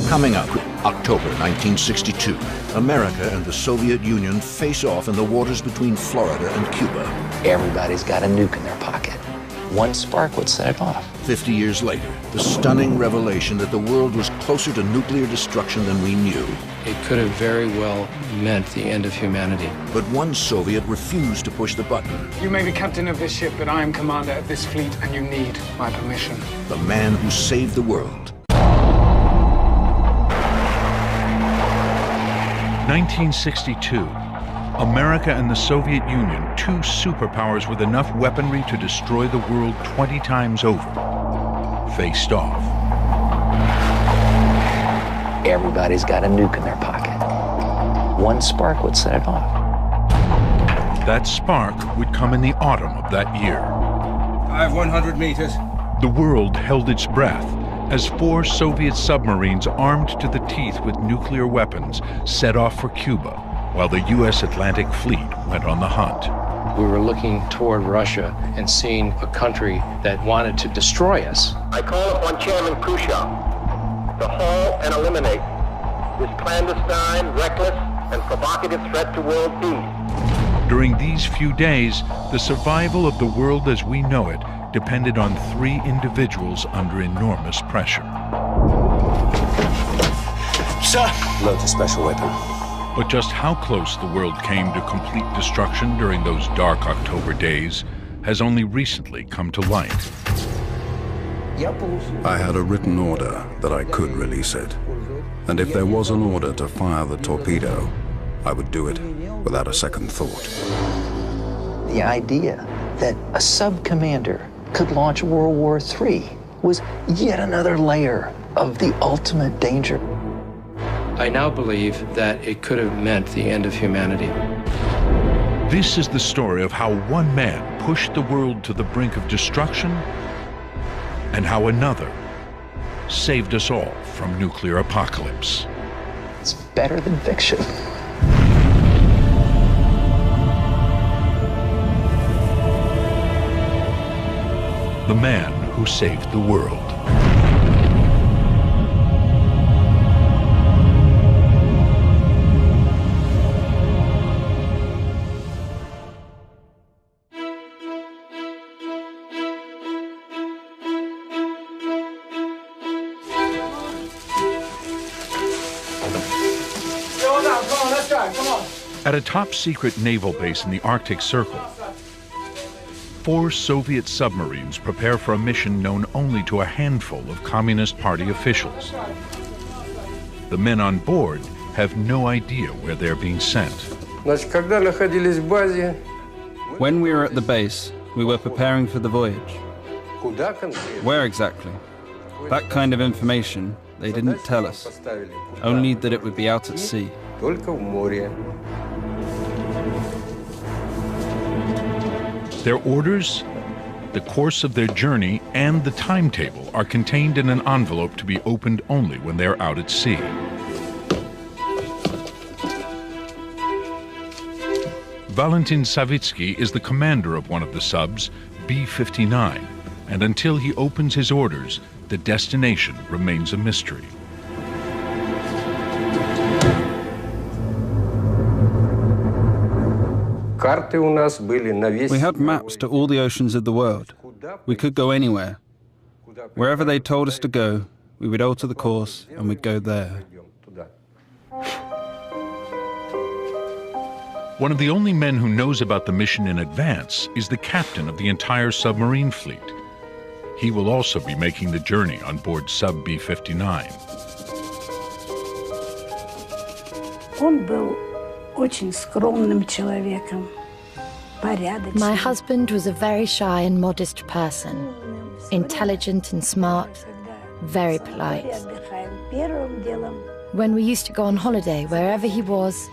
Coming up, October 1962, America and the Soviet Union face off in the waters between Florida and Cuba. Everybody's got a nuke in their pocket. One spark would set it off. 50 years later, the stunning revelation that the world was closer to nuclear destruction than we knew. It could have very well meant the end of humanity. But one Soviet refused to push the button. You may be captain of this ship, but I am commander of this fleet, and you need my permission. The man who saved the world. 1962. America and the Soviet Union, two superpowers with enough weaponry to destroy the world 20 times over, faced off. Everybody's got a nuke in their pocket. One spark would set it off. That spark would come in the autumn of that year. 100 meters. The world held its breath as 4 Soviet submarines armed to the teeth with nuclear weapons set off for Cuba, while the U.S. Atlantic Fleet went on the hunt. We were looking toward Russia and seeing a country that wanted to destroy us. I call upon Chairman Khrushchev to halt and eliminate this clandestine, reckless, and provocative threat to world peace. During these few days, the survival of the world as we know it depended on 3 individuals under enormous pressure. Sir! Load the special weapon. But just how close the world came to complete destruction during those dark October days has only recently come to light. I had a written order that I could release it. And if there was an order to fire the torpedo, I would do it without a second thought. The idea that a sub-commander could launch World War III was yet another layer of the ultimate danger. I now believe that it could have meant the end of humanity. This is the story of how one man pushed the world to the brink of destruction and how another saved us all from nuclear apocalypse. It's better than fiction. The man who saved the world. At a top-secret naval base in the Arctic Circle, 4 Soviet submarines prepare for a mission known only to a handful of Communist Party officials. The men on board have no idea where they're being sent. When we were at the base, we were preparing for the voyage. Where exactly? That kind of information they didn't tell us, only that it would be out at sea. Their orders, the course of their journey, and the timetable are contained in an envelope to be opened only when they're out at sea. Valentin Savitsky is the commander of one of the subs, B-59, and until he opens his orders, the destination remains a mystery. We had maps to all the oceans of the world. We could go anywhere. Wherever they told us to go, we would alter the course and we'd go there. One of the only men who knows about the mission in advance is the captain of the entire submarine fleet. He will also be making the journey on board sub B-59. My husband was a very shy and modest person, intelligent and smart, very polite. When we used to go on holiday, wherever he was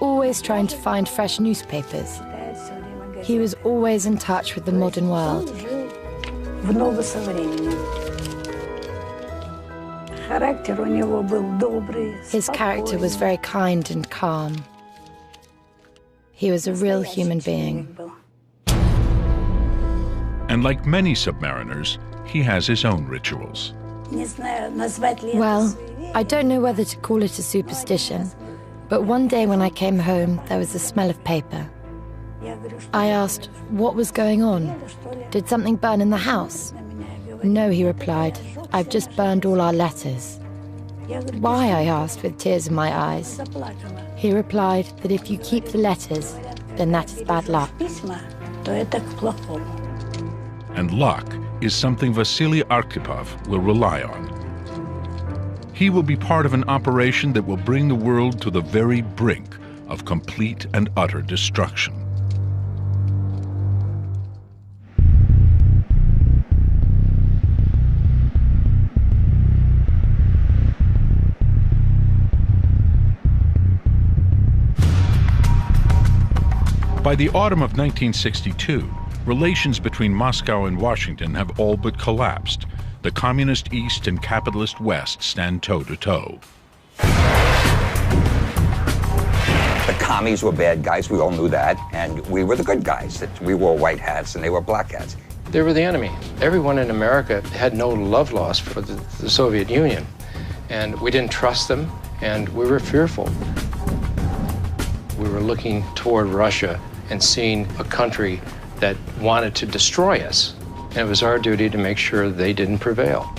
always trying to find fresh newspapers. He was always in touch with the modern world. His character was very kind and calm. He was a real human being. And like many submariners, he has his own rituals. Well, I don't know whether to call it a superstition, but one day when I came home, there was the smell of paper. I asked, what was going on? Did something burn in the house? No, he replied, I've just burned all our letters. Why, I asked with tears in my eyes. He replied that if you keep the letters, then that is bad luck. And luck is something Vasily Arkhipov will rely on. He will be part of an operation that will bring the world to the very brink of complete and utter destruction. By the autumn of 1962, relations between Moscow and Washington have all but collapsed. The communist East and capitalist West stand toe-to-toe. The commies were bad guys, we all knew that, and we were the good guys. We wore white hats and they wore black hats. They were the enemy. Everyone in America had no love lost for the Soviet Union, and we didn't trust them, and we were fearful. We were looking toward Russia and seeing a country that wanted to destroy us. And it was our duty to make sure they didn't prevail.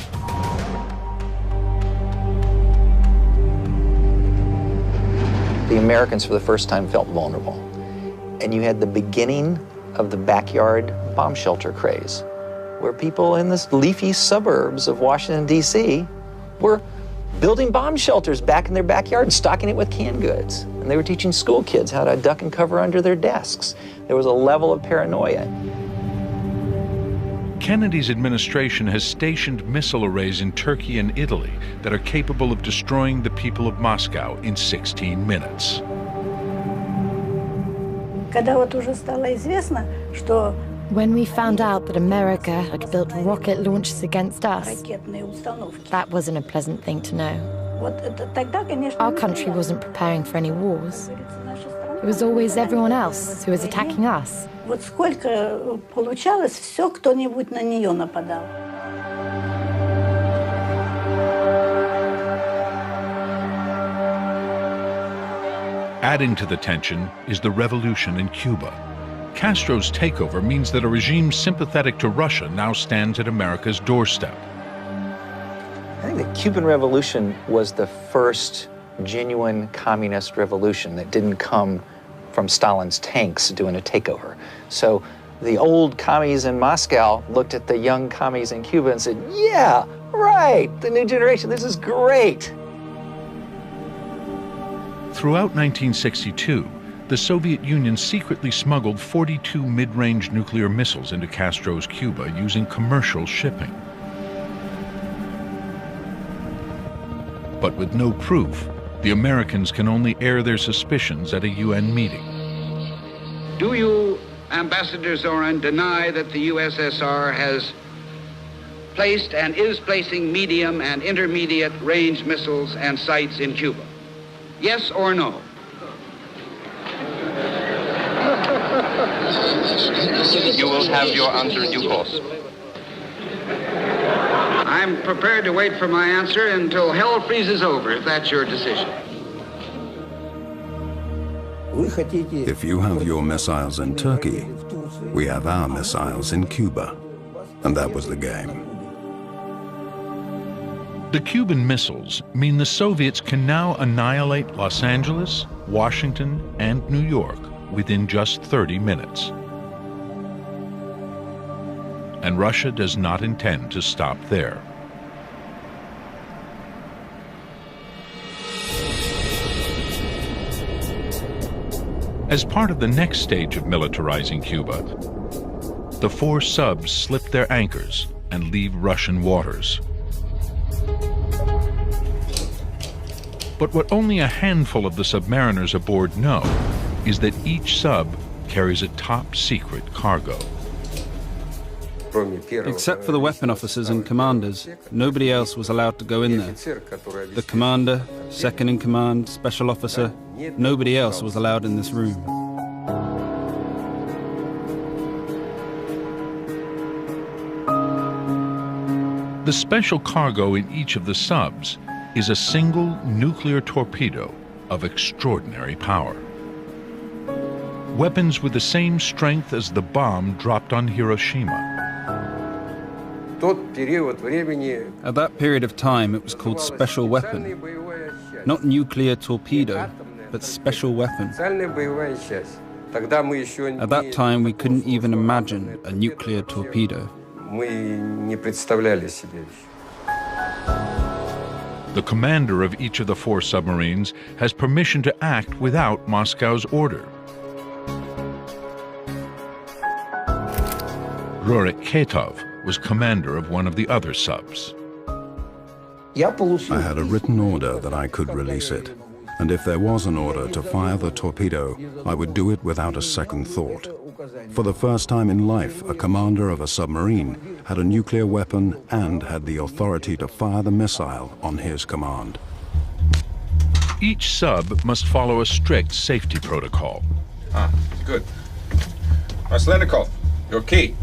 The Americans, for the first time, felt vulnerable. And you had the beginning of the backyard bomb shelter craze, where people in the leafy suburbs of Washington, D.C. were building bomb shelters back in their backyard and stocking it with canned goods. And they were teaching school kids how to duck and cover under their desks. There was a level of paranoia. Kennedy's administration has stationed missile arrays in Turkey and Italy that are capable of destroying the people of Moscow in 16 minutes. When we found out that America had built rocket launchers against us, that wasn't a pleasant thing to know. Our country wasn't preparing for any wars. It was always everyone else who was attacking us. Adding to the tension is the revolution in Cuba. Castro's takeover means that a regime sympathetic to Russia now stands at America's doorstep. I think the Cuban Revolution was the first genuine communist revolution that didn't come from Stalin's tanks doing a takeover. So the old commies in Moscow looked at the young commies in Cuba and said, yeah, right, the new generation, this is great. Throughout 1962, the Soviet Union secretly smuggled 42 mid-range nuclear missiles into Castro's Cuba using commercial shipping. But with no proof, the Americans can only air their suspicions at a UN meeting. Do you, Ambassador Zorin, deny that the USSR has placed and is placing medium and intermediate range missiles and sites in Cuba? Yes or no? You will have your answer in due course. I'm prepared to wait for my answer until hell freezes over, if that's your decision. If you have your missiles in Turkey, we have our missiles in Cuba. And that was the game. The Cuban missiles mean the Soviets can now annihilate Los Angeles, Washington, and New York within just 30 minutes. And Russia does not intend to stop there. As part of the next stage of militarizing Cuba, the 4 subs slip their anchors and leave Russian waters. But what only a handful of the submariners aboard know is that each sub carries a top-secret cargo. Except for the weapon officers and commanders, nobody else was allowed to go in there. The commander, second-in-command, special officer, nobody else was allowed in this room. The special cargo in each of the subs is a single nuclear torpedo of extraordinary power. Weapons with the same strength as the bomb dropped on Hiroshima. At that period of time, it was called special weapon. Not nuclear torpedo, but special weapon. At that time, we couldn't even imagine a nuclear torpedo. The commander of each of the 4 submarines has permission to act without Moscow's order. Rurik Ketov was commander of one of the other subs. I had a written order that I could release it, and if there was an order to fire the torpedo, I would do it without a second thought. For the first time in life, a commander of a submarine had a nuclear weapon and had the authority to fire the missile on his command. Each sub must follow a strict safety protocol. Good. Aleksandrov, your key.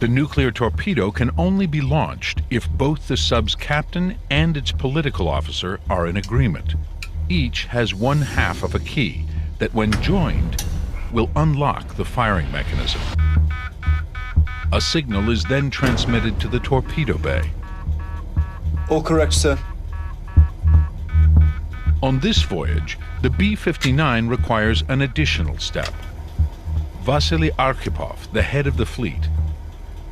The nuclear torpedo can only be launched if both the sub's captain and its political officer are in agreement. Each has 1/2 of a key that, when joined, will unlock the firing mechanism. A signal is then transmitted to the torpedo bay. All correct, sir. On this voyage, the B-59 requires an additional step. Vasily Arkhipov, the head of the fleet,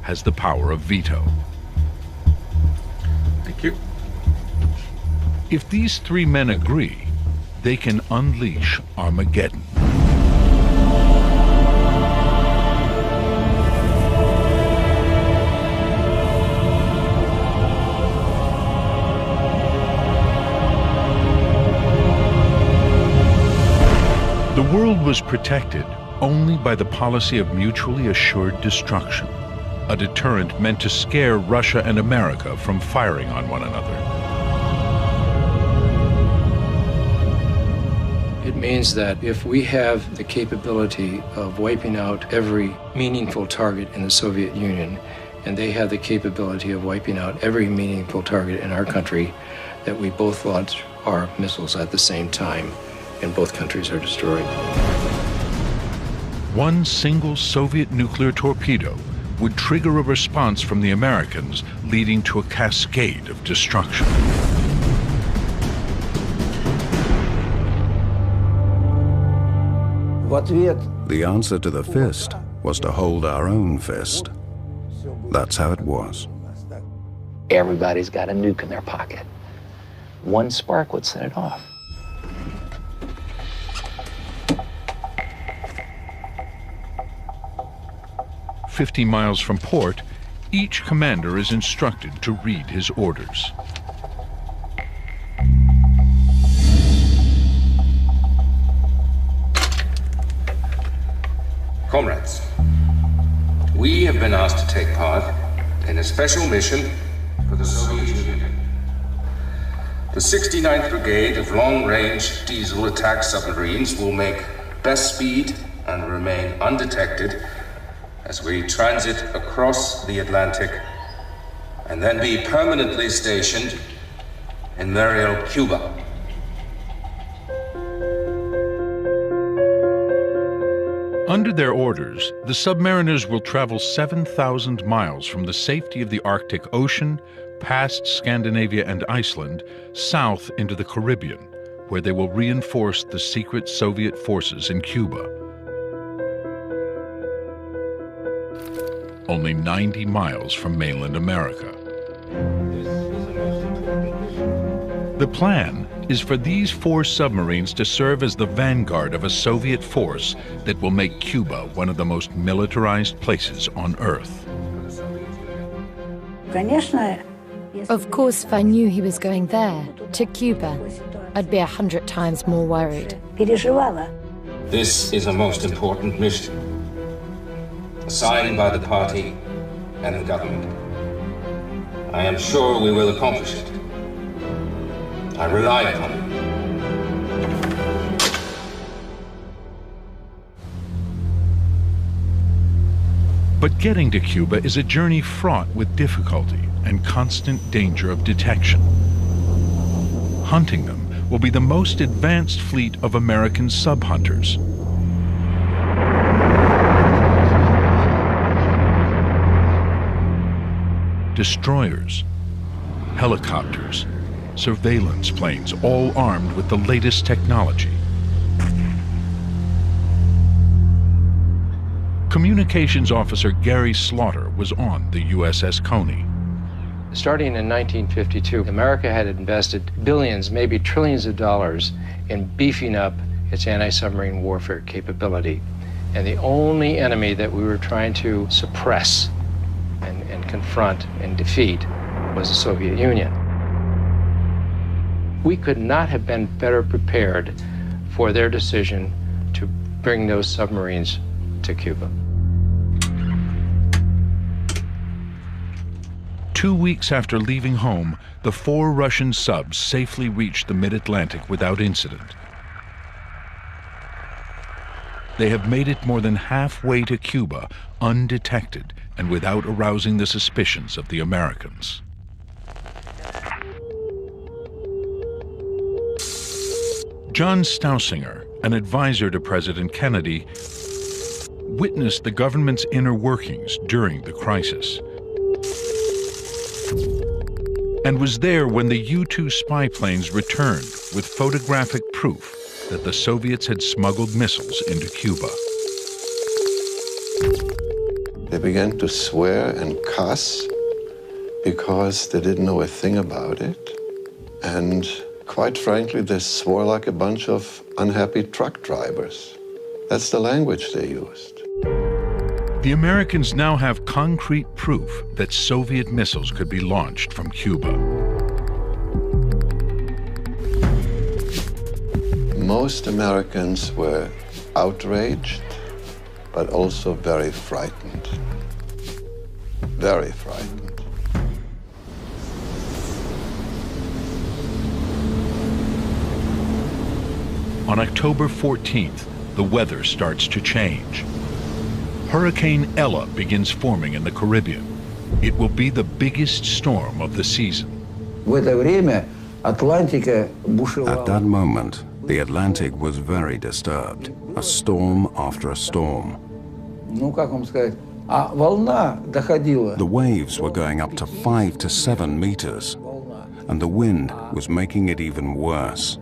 has the power of veto. Thank you. If these 3 men agree, they can unleash Armageddon. The world was protected only by the policy of mutually assured destruction, a deterrent meant to scare Russia and America from firing on one another. It means that if we have the capability of wiping out every meaningful target in the Soviet Union, and they have the capability of wiping out every meaningful target in our country, that we both launch our missiles at the same time, and both countries are destroyed. One single Soviet nuclear torpedo would trigger a response from the Americans, leading to a cascade of destruction. The answer to the fist was to hold our own fist. That's how it was. Everybody's got a nuke in their pocket. One spark would set it off. "50 miles from port, each commander is instructed to read his orders. Comrades, we have been asked to take part in a special mission for the Soviet Union. The 69th Brigade of long-range diesel attack submarines will make best speed and remain undetected as we transit across the Atlantic and then be permanently stationed in Mariel, Cuba. Under their orders, the submariners will travel 7,000 miles from the safety of the Arctic Ocean, past Scandinavia and Iceland, south into the Caribbean, where they will reinforce the secret Soviet forces in Cuba. Only 90 miles from mainland America. The plan is for these 4 submarines to serve as the vanguard of a Soviet force that will make Cuba one of the most militarized places on Earth. Of course, if I knew he was going there, to Cuba, I'd be 100 times more worried. This is a most important mission, assigned by the party and the government. I am sure we will accomplish it. I rely upon it. But getting to Cuba is a journey fraught with difficulty and constant danger of detection. hunting them will be the most advanced fleet of American sub-hunters. Destroyers, helicopters, surveillance planes, all armed with the latest technology. Communications officer Gary Slaughter was on the USS Coney. Starting in 1952, America had invested billions, maybe trillions of dollars in beefing up its anti-submarine warfare capability. And the only enemy that we were trying to suppress and confront and defeat was the Soviet Union. We could not have been better prepared for their decision to bring those submarines to Cuba. 2 weeks after leaving home, the 4 Russian subs safely reached the mid-Atlantic without incident. They have made it more than halfway to Cuba undetected and without arousing the suspicions of the Americans. John Stausinger, an advisor to President Kennedy, witnessed the government's inner workings during the crisis and was there when the U-2 spy planes returned with photographic proof that the Soviets had smuggled missiles into Cuba. They began to swear and cuss because they didn't know a thing about it. And quite frankly, they swore like a bunch of unhappy truck drivers. That's the language they used. The Americans now have concrete proof that Soviet missiles could be launched from Cuba. Most Americans were outraged, but also very frightened. Very frightened. On October 14th, the weather starts to change. Hurricane Ella begins forming in the Caribbean. It will be the biggest storm of the season. At that moment, the Atlantic was very disturbed, a storm after a storm. The waves were going up to 5 to 7 meters, and the wind was making it even worse.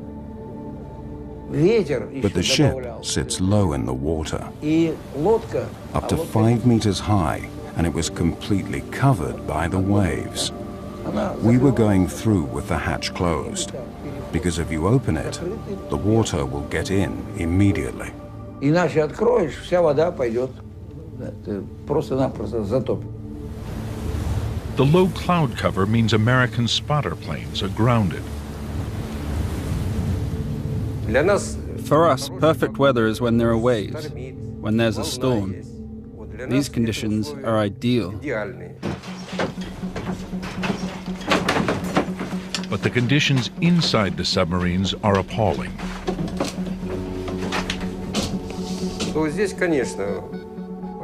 But the ship sits low in the water, up to 5 meters high, and it was completely covered by the waves. We were going through with the hatch closed, because if you open it, the water will get in immediately. The low cloud cover means American spotter planes are grounded. For us, perfect weather is when there are waves, when there's a storm. These conditions are ideal. But the conditions inside the submarines are appalling.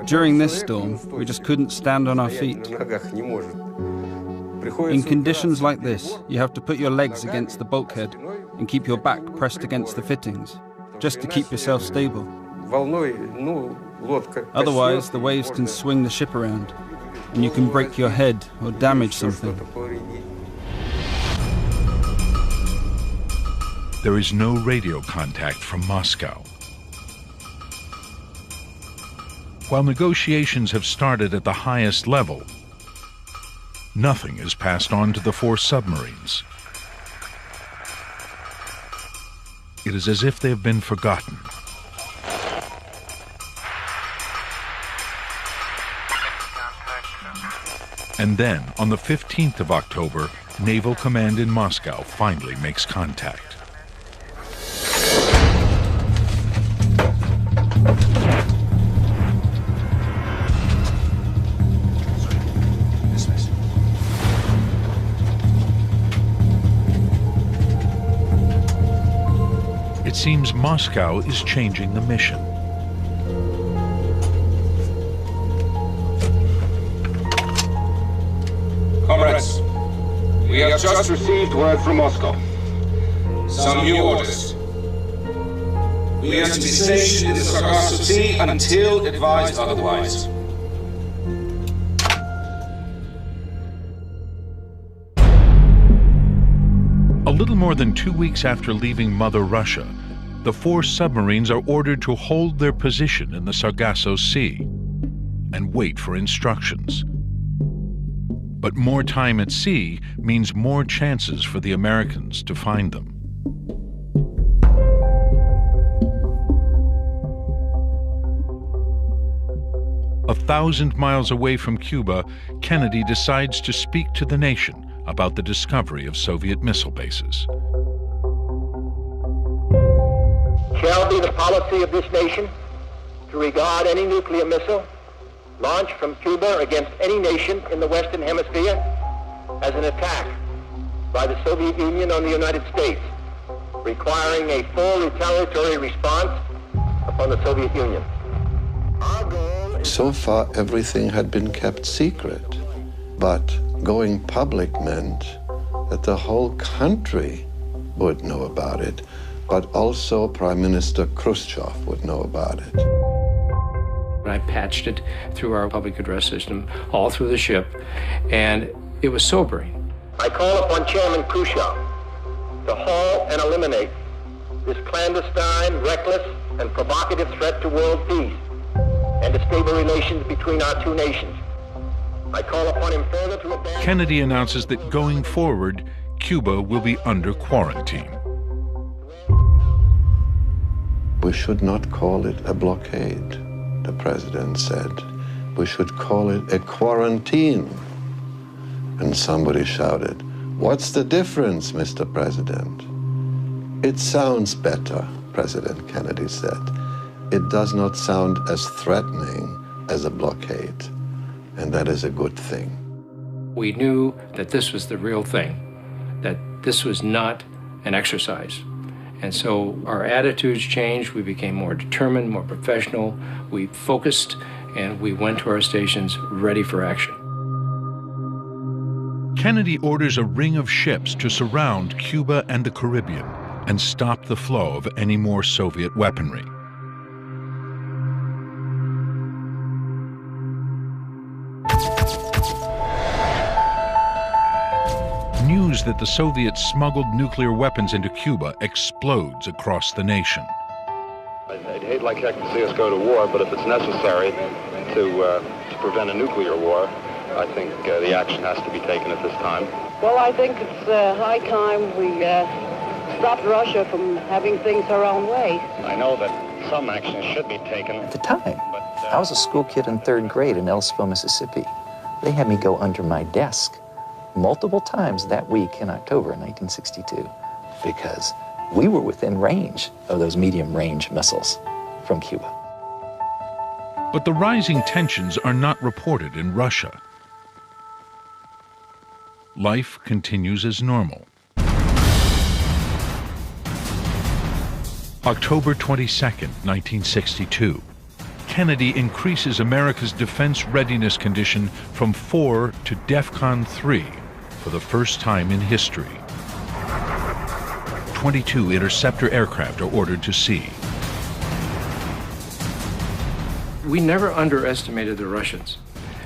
During this storm, we just couldn't stand on our feet. In conditions like this, you have to put your legs against the bulkhead and keep your back pressed against the fittings, just to keep yourself stable. Otherwise, the waves can swing the ship around, and you can break your head or damage something. There is no radio contact from Moscow. While negotiations have started at the highest level, nothing is passed on to the 4 submarines. It is as if they have been forgotten. And then, on the 15th of October, Naval Command in Moscow finally makes contact. It seems Moscow is changing the mission. Comrades, we have just received word from Moscow. some new orders. We are to be stationed in the Sargasso Sea until advised otherwise. A little more than 2 weeks after leaving Mother Russia, the 4 submarines are ordered to hold their position in the Sargasso Sea and wait for instructions. But more time at sea means more chances for the Americans to find them. A 1,000 miles away from Cuba, Kennedy decides to speak to the nation about the discovery of Soviet missile bases. Shall be the policy of this nation to regard any nuclear missile launched from Cuba against any nation in the Western Hemisphere as an attack by the Soviet Union on the United States, requiring a full retaliatory response upon the Soviet Union. So far, everything had been kept secret, but going public meant that the whole country would know about it, but also Prime Minister Khrushchev would know about it. I patched it through our public address system, all through the ship, and it was sobering. I call upon Chairman Khrushchev to halt and eliminate this clandestine, reckless, and provocative threat to world peace and to stable relations between our two nations. I call upon him further to abandon... Kennedy announces that going forward, Cuba will be under quarantine. We should not call it a blockade, the president said. We should call it a quarantine. And somebody shouted, "What's the difference, Mr. President?" "It sounds better," President Kennedy said. "It does not sound as threatening as a blockade, and that is a good thing." We knew that this was the real thing, that this was not an exercise. And so our attitudes changed. We became more determined, more professional. We focused, and we went to our stations ready for action. Kennedy orders a ring of ships to surround Cuba and the Caribbean and stop the flow of any more Soviet weaponry. News that the Soviets smuggled nuclear weapons into Cuba explodes across the nation. I'd hate like heck to see us go to war, but if it's necessary to prevent a nuclear war, I think the action has to be taken at this time. Well, I think it's high time we stopped Russia from having things her own way. I know that some action should be taken. At the time, I was a school kid in 3rd grade in Ellisville, Mississippi. They had me go under my desk multiple times that week in October 1962 because we were within range of those medium-range missiles from Cuba. But the rising tensions are not reported in Russia. Life continues as normal. October 22nd, 1962. Kennedy increases America's defense readiness condition from 4 to DEFCON 3 for the first time in history. 22 interceptor aircraft are ordered to sea. We never underestimated the Russians.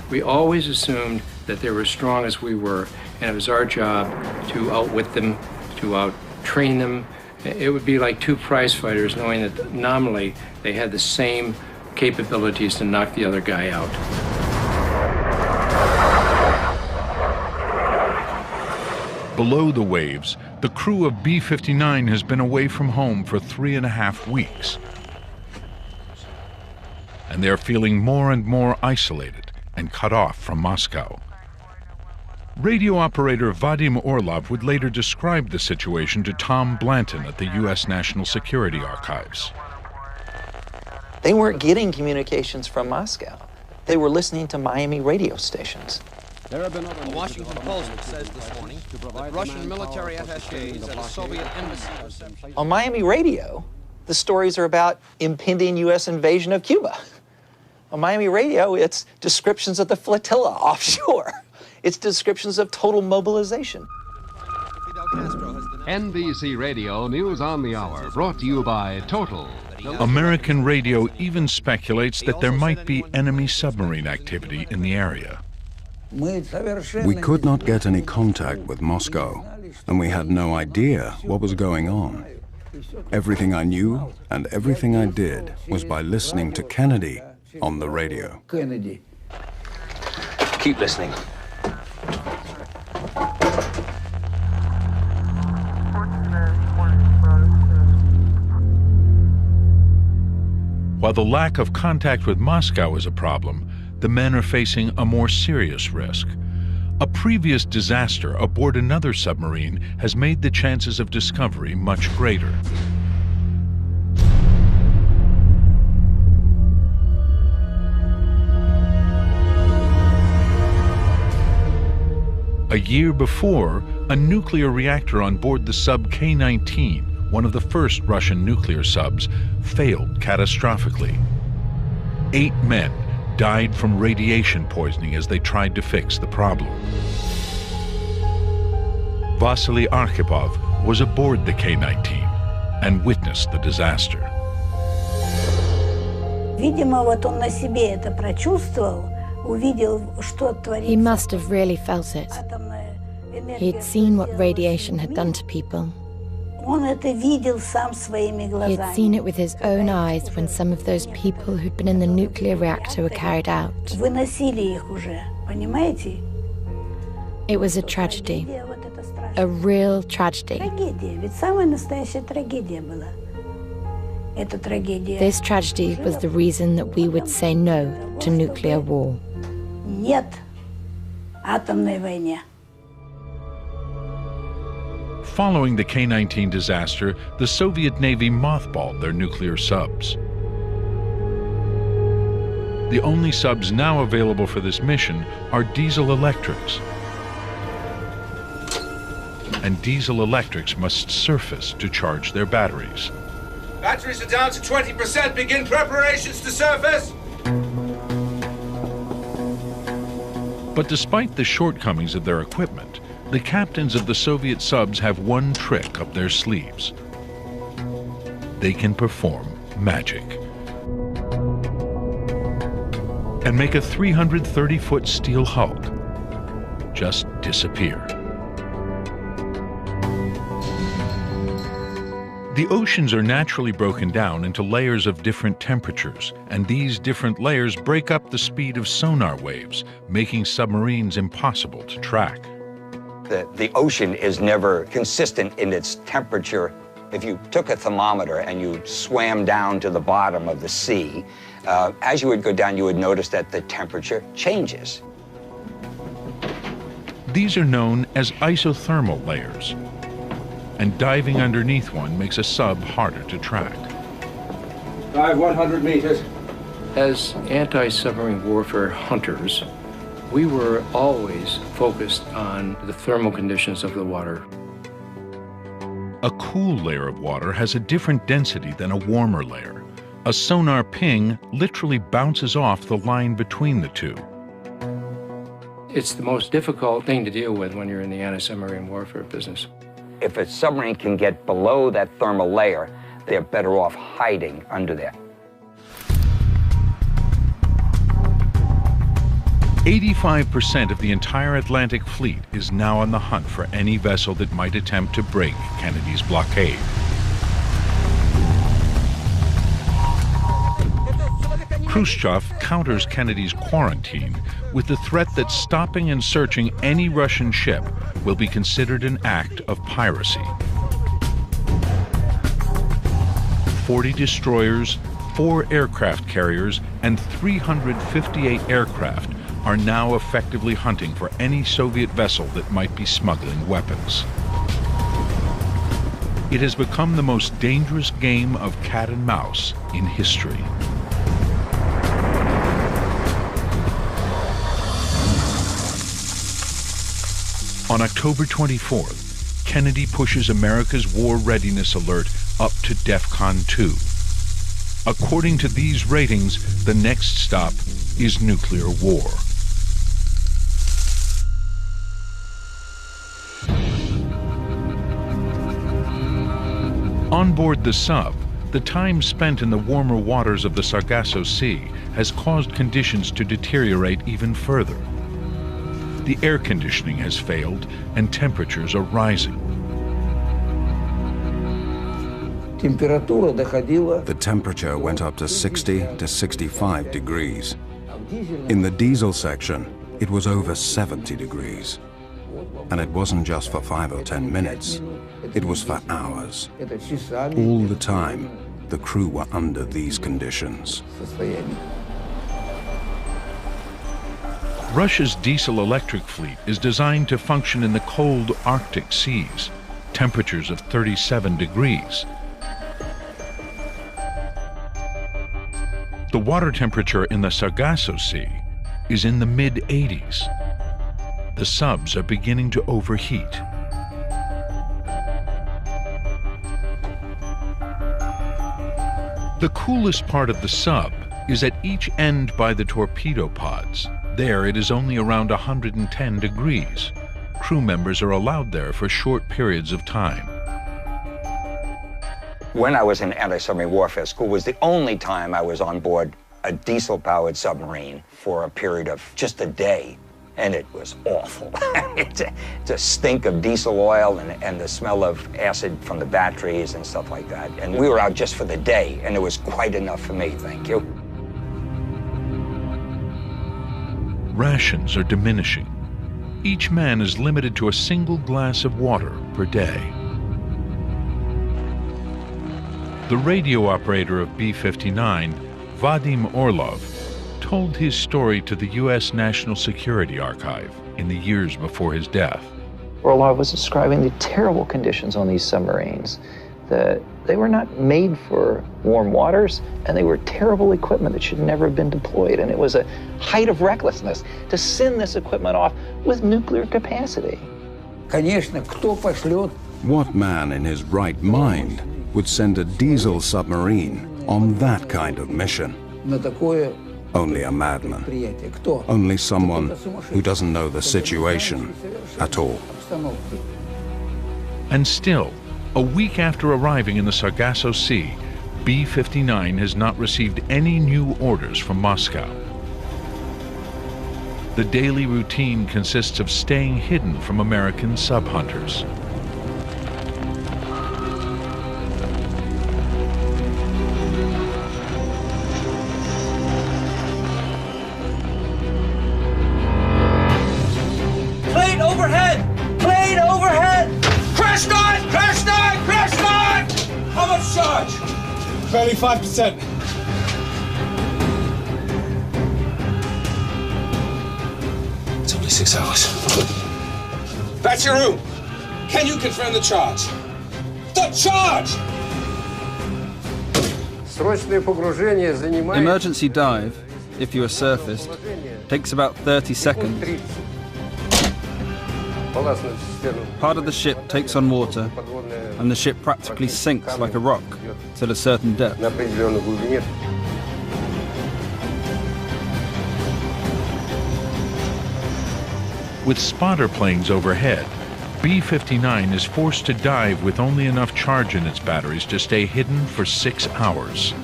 We always assumed that they were as strong as we were, and it was our job to outwit them, to out-train them. It would be like 2 prize fighters knowing that nominally they had the same capabilities to knock the other guy out. Below the waves, the crew of B-59 has been away from home for 3.5 weeks. And they're feeling more and more isolated and cut off from Moscow. Radio operator Vadim Orlov would later describe the situation to Tom Blanton at the U.S. National Security Archives. They weren't getting communications from Moscow. They were listening to Miami radio stations. The Washington Post says this morning that Russian military attachés at a Soviet embassy. On Miami radio, the stories are about impending U.S. invasion of Cuba. On Miami radio, it's descriptions of the flotilla offshore. It's descriptions of total mobilization. NBC Radio News on the Hour, brought to you by Total. American radio even speculates that there might be enemy submarine activity in the area. We could not get any contact with Moscow, and we had no idea what was going on. Everything I knew and everything I did was by listening to Kennedy on the radio. Keep listening. While the lack of contact with Moscow is a problem, the men are facing a more serious risk. A previous disaster aboard another submarine has made the chances of discovery much greater. A year before, a nuclear reactor on board the sub K-19, one of the first Russian nuclear subs, failed catastrophically. 8 men died from radiation poisoning as they tried to fix the problem. Vasily Arkhipov was aboard the K-19 and witnessed the disaster. He must have really felt it. He'd seen what radiation had done to people. He had seen it with his own eyes when some of those people who'd been in the nuclear reactor were carried out. It was a tragedy, a real tragedy. This tragedy was the reason that we would say no to nuclear war. Following the K-19 disaster, the Soviet Navy mothballed their nuclear subs. The only subs now available for this mission are diesel electrics. And diesel electrics must surface to charge their batteries. Batteries are down to 20%. Begin preparations to surface. But despite the shortcomings of their equipment, the captains of the Soviet subs have one trick up their sleeves. They can perform magic and make a 330-foot steel hulk just disappear. The oceans are naturally broken down into layers of different temperatures, and these different layers break up the speed of sonar waves, making submarines impossible to track. The ocean is never consistent in its temperature. If you took a thermometer and you swam down to the bottom of the sea, as you would go down, you would notice that the temperature changes. These are known as isothermal layers, and diving underneath one makes a sub harder to track. Dive 100 meters. As anti-submarine warfare hunters, we were always focused on the thermal conditions of the water. A cool layer of water has a different density than a warmer layer. A sonar ping literally bounces off the line between the two. It's the most difficult thing to deal with when you're in the anti-submarine warfare business. If a submarine can get below that thermal layer, they're better off hiding under there. 85% of the entire Atlantic fleet is now on the hunt for any vessel that might attempt to break Kennedy's blockade. Khrushchev counters Kennedy's quarantine with the threat that stopping and searching any Russian ship will be considered an act of piracy. 40 destroyers, 4 aircraft carriers, and 358 aircraft are now effectively hunting for any Soviet vessel that might be smuggling weapons. It has become the most dangerous game of cat and mouse in history. On October 24th, Kennedy pushes America's war readiness alert up to DEFCON 2. According to these ratings, the next stop is nuclear war. On board the sub, the time spent in the warmer waters of the Sargasso Sea has caused conditions to deteriorate even further. The air conditioning has failed and temperatures are rising. The temperature went up to 60 to 65 degrees. In the diesel section, it was over 70 degrees. And it wasn't just for 5 or 10 minutes, it was for hours. All the time, the crew were under these conditions. Russia's diesel-electric fleet is designed to function in the cold Arctic seas, temperatures of 37 degrees. The water temperature in the Sargasso Sea is in the mid-80s. The subs are beginning to overheat. The coolest part of the sub is at each end by the torpedo pods. There it is only around 110 degrees. Crew members are allowed there for short periods of time. When I was in anti-submarine warfare school was the only time I was on board a diesel-powered submarine for a period of just a day, and it was awful. It's a stink of diesel oil and the smell of acid from the batteries and stuff like that. And we were out just for the day, and it was quite enough for me, thank you. Rations are diminishing. Each man is limited to a single glass of water per day. The radio operator of B-59, Vadim Orlov, told his story to the U.S. National Security Archive in the years before his death. Orlov was describing the terrible conditions on these submarines. They were not made for warm waters, and they were terrible equipment that should never have been deployed. And it was a height of recklessness to send this equipment off with nuclear capacity. What man in his right mind would send a diesel submarine on that kind of mission? Only a madman. Only someone who doesn't know the situation at all. And still, a week after arriving in the Sargasso Sea, B-59 has not received any new orders from Moscow. The daily routine consists of staying hidden from American sub-hunters. Plane overhead! Plane overhead! Crash guard! Crash guard! Crash guard! How much charge? 35%. It's only 6 hours. That's your room. Can you confirm the charge? The charge! Emergency dive, if you are surfaced, takes about 30 seconds. Part of the ship takes on water, and the ship practically sinks like a rock till a certain depth. With spotter planes overhead, B-59 is forced to dive with only enough charge in its batteries to stay hidden for 6 hours.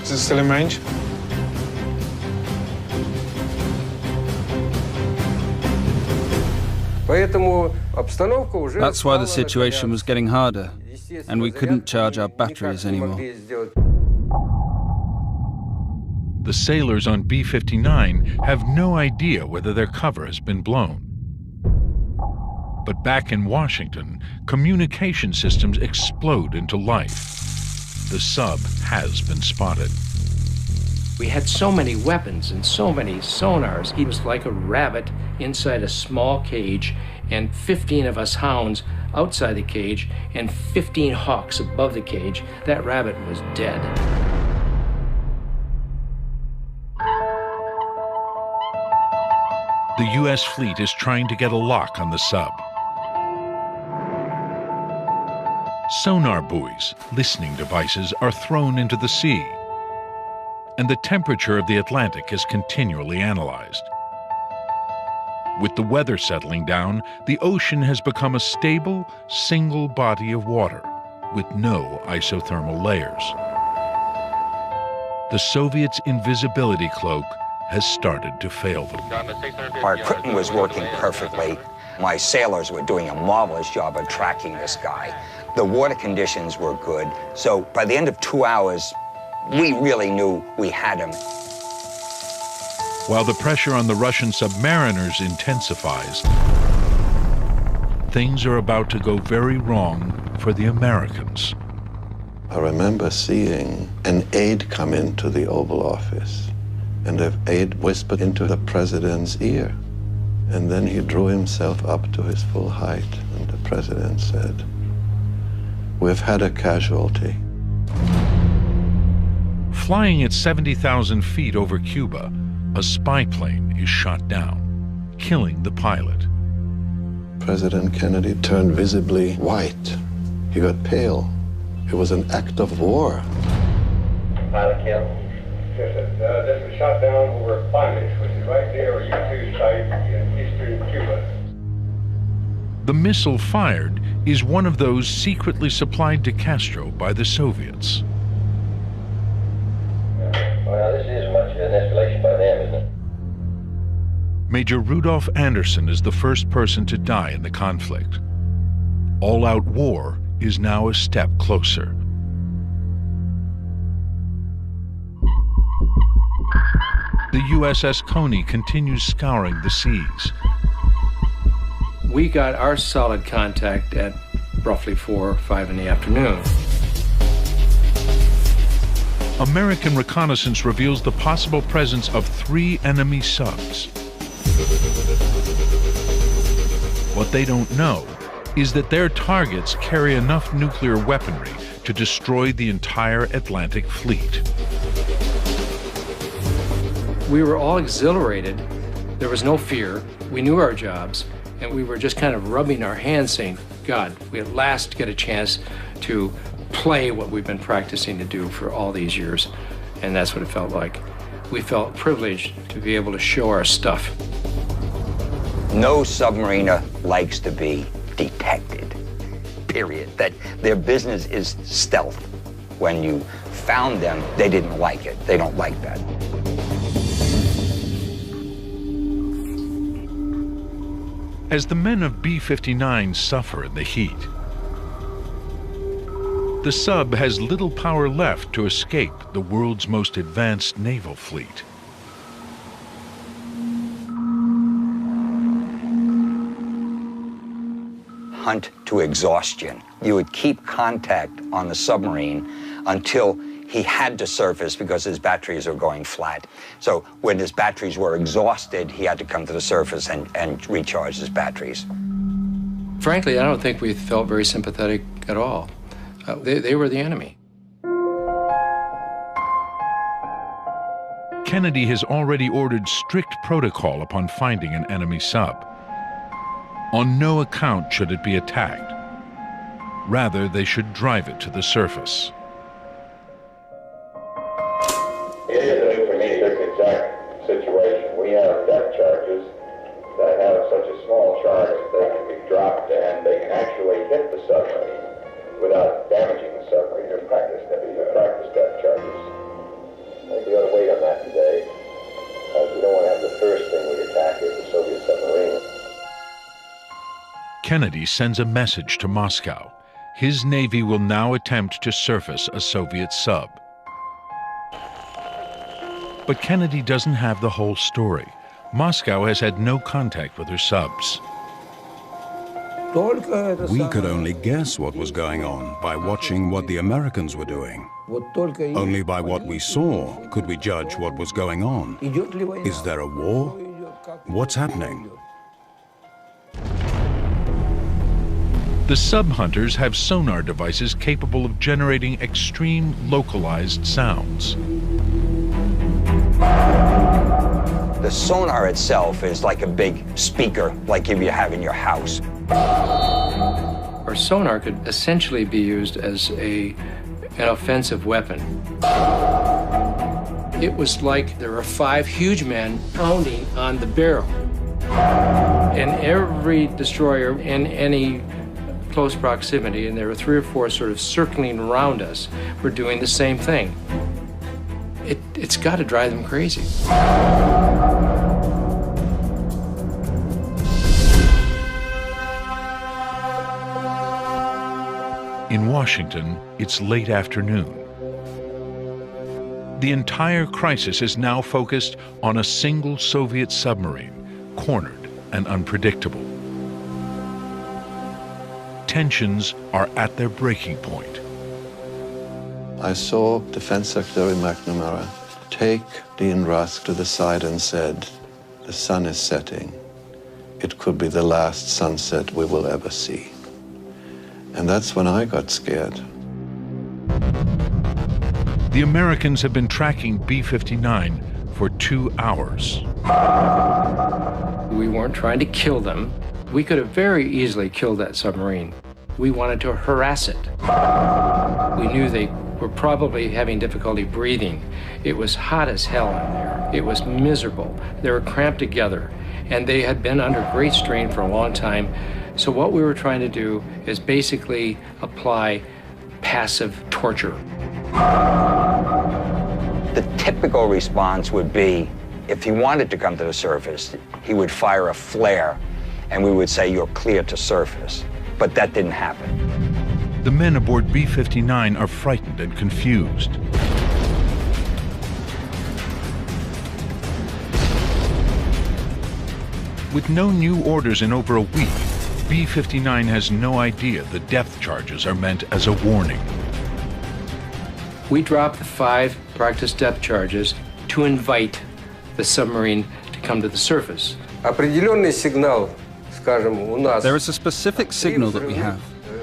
Is it still in range? That's why the situation was getting harder, and we couldn't charge our batteries anymore. The sailors on B-59 have no idea whether their cover has been blown. But back in Washington, communication systems explode into life. The sub has been spotted. We had so many weapons and so many sonars. He was like a rabbit inside a small cage, and 15 of us hounds outside the cage, and 15 hawks above the cage. That rabbit was dead. The U.S. fleet is trying to get a lock on the sub. Sonar buoys, listening devices, are thrown into the sea, and the temperature of the Atlantic is continually analyzed. With the weather settling down, the ocean has become a stable, single body of water, with no isothermal layers. The Soviets' invisibility cloak has started to fail them. Our equipment was working perfectly. My sailors were doing a marvelous job of tracking this guy. The water conditions were good, so by the end of 2 hours, we really knew we had him. While the pressure on the Russian submariners intensifies, things are about to go very wrong for the Americans. I remember seeing an aide come into the Oval Office, and the aide whispered into the president's ear. And then he drew himself up to his full height, and the president said, "We've had a casualty." Flying at 70,000 feet over Cuba, a spy plane is shot down, killing the pilot. President Kennedy turned visibly white. He got pale. It was an act of war. Pilot kill? Yes, this was shot down over Climate, which is right there where U-2 site in eastern Cuba. The missile fired is one of those secretly supplied to Castro by the Soviets. Well, this is much of an escalation by them, isn't it? Major Rudolf Anderson is the first person to die in the conflict. All-out war is now a step closer. The USS Coney continues scouring the seas. We got our solid contact at roughly 4 or 5 in the afternoon. American reconnaissance reveals the possible presence of 3 enemy subs. What they don't know is that their targets carry enough nuclear weaponry to destroy the entire Atlantic fleet. We were all exhilarated. There was no fear. We knew our jobs, and we were just kind of rubbing our hands saying, God, we at last get a chance to play what we've been practicing to do for all these years. And that's what it felt like. We felt privileged to be able to show our stuff. No submariner likes to be detected, period. That their business is stealth. When you found them, they didn't like it. They don't like that. As the men of B-59 suffer in the heat, the sub has little power left to escape the world's most advanced naval fleet. Hunt to exhaustion. You would keep contact on the submarine until he had to surface because his batteries were going flat. So when his batteries were exhausted, he had to come to the surface and recharge his batteries. Frankly, I don't think we felt very sympathetic at all. They were the enemy. Kennedy has already ordered strict protocol upon finding an enemy sub. On no account should it be attacked. Rather, they should drive it to the surface. It is a new for me, this exact situation. We have depth charges that have such a small charge that they can be dropped and they can actually hit the submarine without damaging the submarine. They're practiced depth charges. I think we ought to wait on that today, because we don't want to have the first thing we attack is the Soviet submarine. Kennedy sends a message to Moscow. His Navy will now attempt to surface a Soviet sub. But Kennedy doesn't have the whole story. Moscow has had no contact with her subs. We could only guess what was going on by watching what the Americans were doing. Only by what we saw could we judge what was going on. Is there a war? What's happening? The sub-hunters have sonar devices capable of generating extreme localized sounds. The sonar itself is like a big speaker, like if you have in your house. Our sonar could essentially be used as an offensive weapon. It was like there were 5 huge men pounding on the barrel. And every destroyer in any close proximity, and there were 3 or 4 sort of circling around us, were doing the same thing. It's got to drive them crazy. In Washington, it's late afternoon. The entire crisis is now focused on a single Soviet submarine, cornered and unpredictable. Tensions are at their breaking point. I saw Defense Secretary McNamara take Dean Rusk to the side and said, "The sun is setting. It could be the last sunset we will ever see." And that's when I got scared. The Americans have been tracking B-59 for 2 hours. We weren't trying to kill them. We could have very easily killed that submarine. We wanted to harass it. We knew they were probably having difficulty breathing. It was hot as hell in there. It was miserable. They were cramped together, and they had been under great strain for a long time. So what we were trying to do is basically apply passive torture. The typical response would be, if he wanted to come to the surface, he would fire a flare, and we would say, "You're clear to surface." But that didn't happen. The men aboard B-59 are frightened and confused. With no new orders in over a week, B-59 has no idea the depth charges are meant as a warning. We dropped the 5 practice depth charges to invite the submarine to come to the surface. There is a specific signal that we have,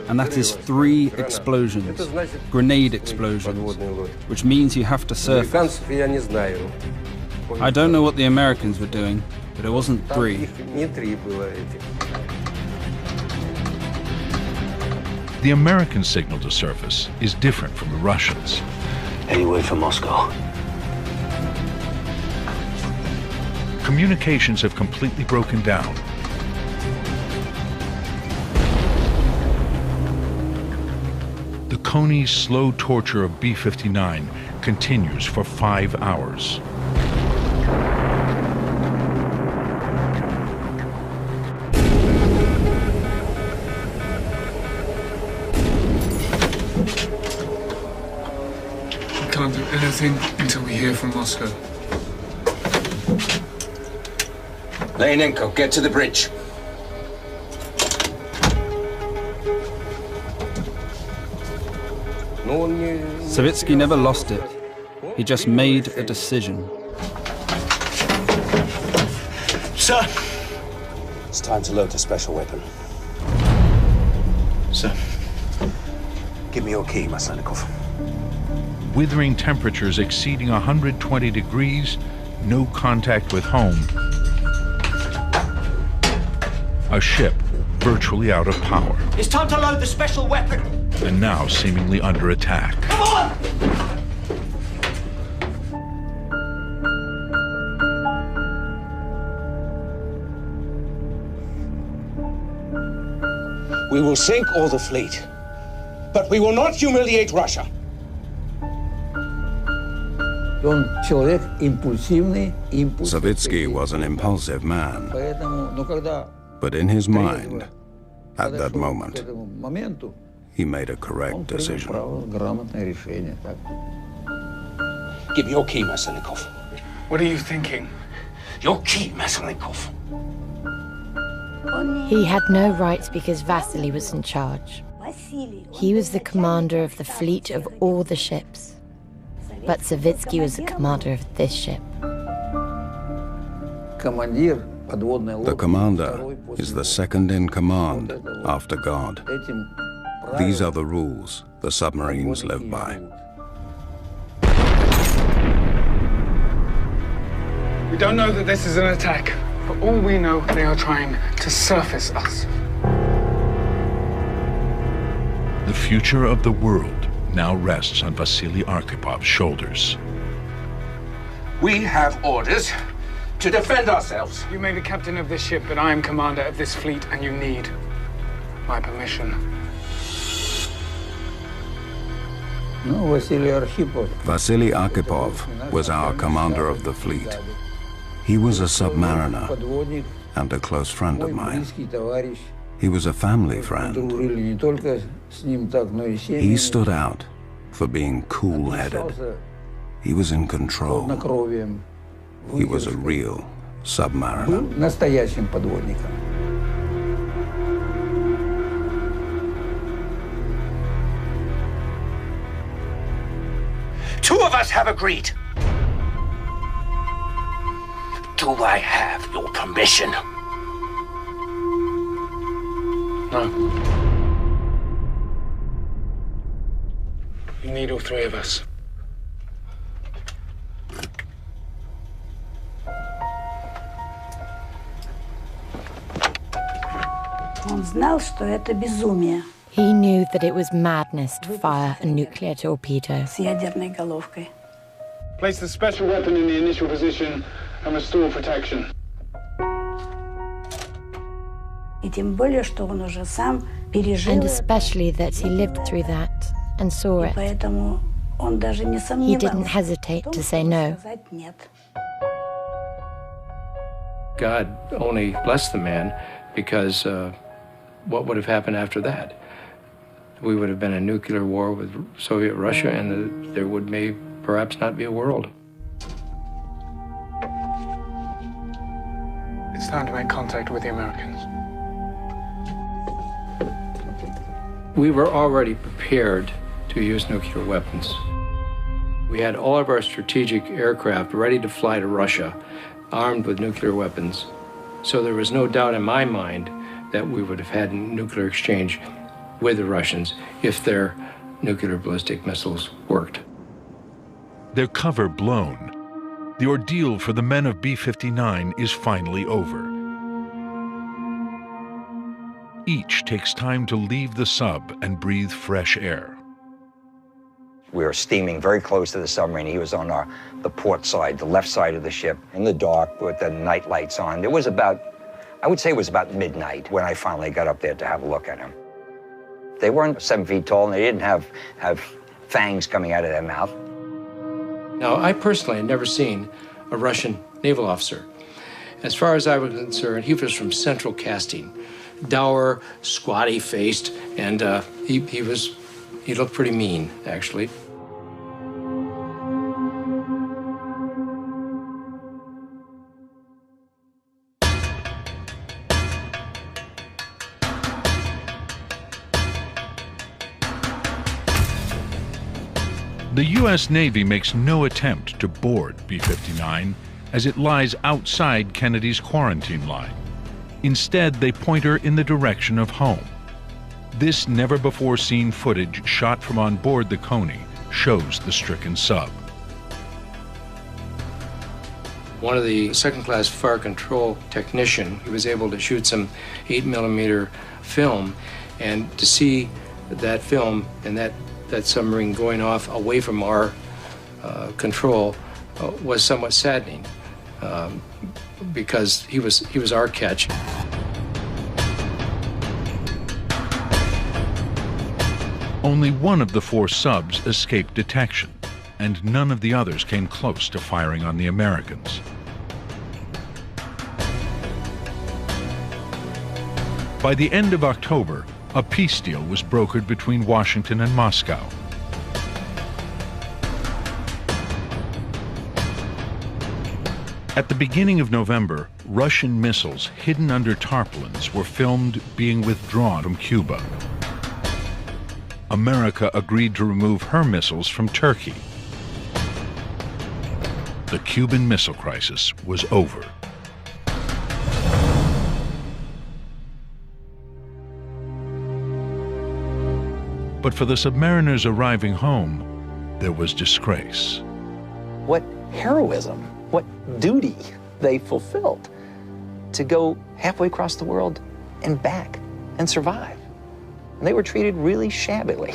and that is 3 explosions, grenade explosions, which means you have to surface. I don't know what the Americans were doing, but it wasn't 3. The American signal to surface is different from the Russians. Anyway from Moscow. Communications have completely broken down. The Coney's slow torture of B-59 continues for 5 hours. We can't do anything until we hear from Moscow. Leonenko, get to the bridge. Savitsky never lost it. He just made a decision. Sir! It's time to load the special weapon. Sir, give me your key, Maslenikov. Withering temperatures exceeding 120 degrees, no contact with home. A ship virtually out of power. It's time to load the special weapon! And now seemingly under attack. Come on! We will sink all the fleet, but we will not humiliate Russia. Savitsky was an impulsive man, but in his mind, at that moment, he made a correct decision. Give me your key, Maslenikov. What are you thinking? Your key, Maslenikov. He had no rights because Vasily was in charge. He was the commander of the fleet of all the ships. But Savitsky was the commander of this ship. The commander is the second in command after God. These are the rules the submarines live by. We don't know that this is an attack. For all we know, they are trying to surface us. The future of the world now rests on Vasily Arkhipov's shoulders. We have orders to defend ourselves. You may be captain of this ship, but I am commander of this fleet, and you need my permission. Vasily Arkhipov was our commander of the fleet. He was a submariner and a close friend of mine. He was a family friend. He stood out for being cool-headed. He was in control. He was a real submariner. Two of us have agreed. Do I have your permission? No. You need all three of us. Он знал, что это безумие. He knew that it was madness to fire a nuclear torpedo. С ядерной головкой. Place the special weapon in the initial position and restore protection. И тем более, что он уже сам пережил. And especially that he lived through that and saw it. Поэтому он даже не сомневался. He didn't hesitate to say no. God only blessed the man because what would have happened after that? We would have been in a nuclear war with Soviet Russia, and there would perhaps not be a world. It's time to make contact with the Americans. We were already prepared to use nuclear weapons. We had all of our strategic aircraft ready to fly to Russia, armed with nuclear weapons. So there was no doubt in my mind that we would have had a nuclear exchange with the Russians if their nuclear ballistic missiles worked. Their cover blown, the ordeal for the men of B-59 is finally over. Each takes time to leave the sub and breathe fresh air. We were steaming very close to the submarine. He was on the port side, the left side of the ship, in the dark with the night lights on. It was about, I would say it was about midnight when I finally got up there to have a look at him. They weren't 7 feet tall, and they didn't have fangs coming out of their mouth. Now, I personally had never seen a Russian naval officer. As far as I was concerned, he was from Central Casting, dour, squatty-faced, and he looked pretty mean, actually. The U.S. Navy makes no attempt to board B-59 as it lies outside Kennedy's quarantine line. Instead, they point her in the direction of home. This never-before-seen footage shot from on board the Coney shows the stricken sub. One of the second-class fire control technician, he was able to shoot some 8mm film, and to see that film and that submarine going off away from our control was somewhat saddening because he was our catch. Only one of the 4 subs escaped detection, and none of the others came close to firing on the Americans. By the end of October, a peace deal was brokered between Washington and Moscow. At the beginning of November, Russian missiles hidden under tarpaulins were filmed being withdrawn from Cuba. America agreed to remove her missiles from Turkey. The Cuban Missile Crisis was over. But for the submariners arriving home, there was disgrace. What heroism, what duty they fulfilled to go halfway across the world and back and survive. And they were treated really shabbily.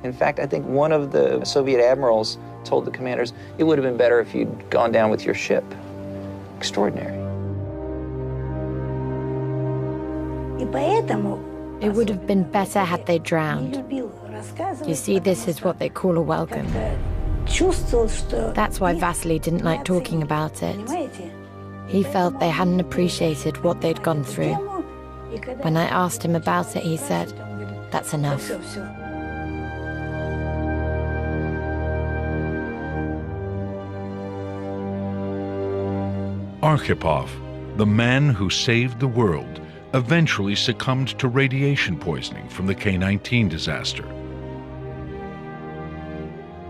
In fact, I think one of the Soviet admirals told the commanders, it would have been better if you'd gone down with your ship. Extraordinary. It would have been better had they drowned. You see, this is what they call a welcome. That's why Vasily didn't like talking about it. He felt they hadn't appreciated what they'd gone through. When I asked him about it, he said, "That's enough." Arkhipov, the man who saved the world, eventually succumbed to radiation poisoning from the K-19 disaster.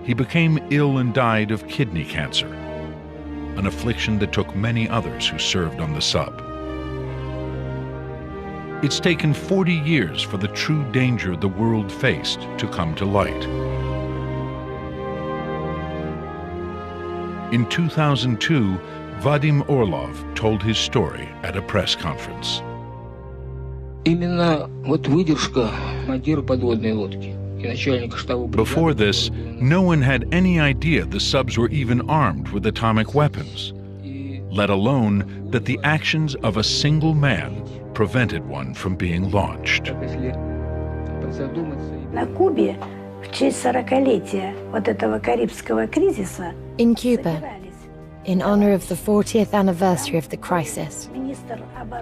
He became ill and died of kidney cancer, an affliction that took many others who served on the sub. It's taken 40 years for the true danger the world faced to come to light. In 2002, Vadim Orlov told his story at a press conference. Before this, no one had any idea the subs were even armed with atomic weapons, let alone that the actions of a single man prevented one from being launched. In Cuba, in honor of the 40th anniversary of the crisis,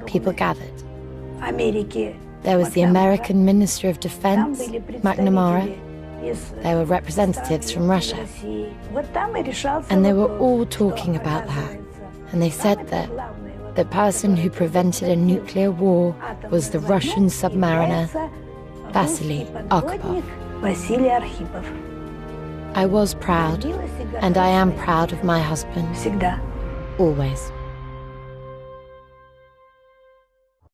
people gathered. There was the American Minister of Defense, McNamara. There were representatives from Russia. And they were all talking about that. And they said that the person who prevented a nuclear war was the Russian submariner, Vasily Arkhipov. I was proud, and I am proud of my husband. Always.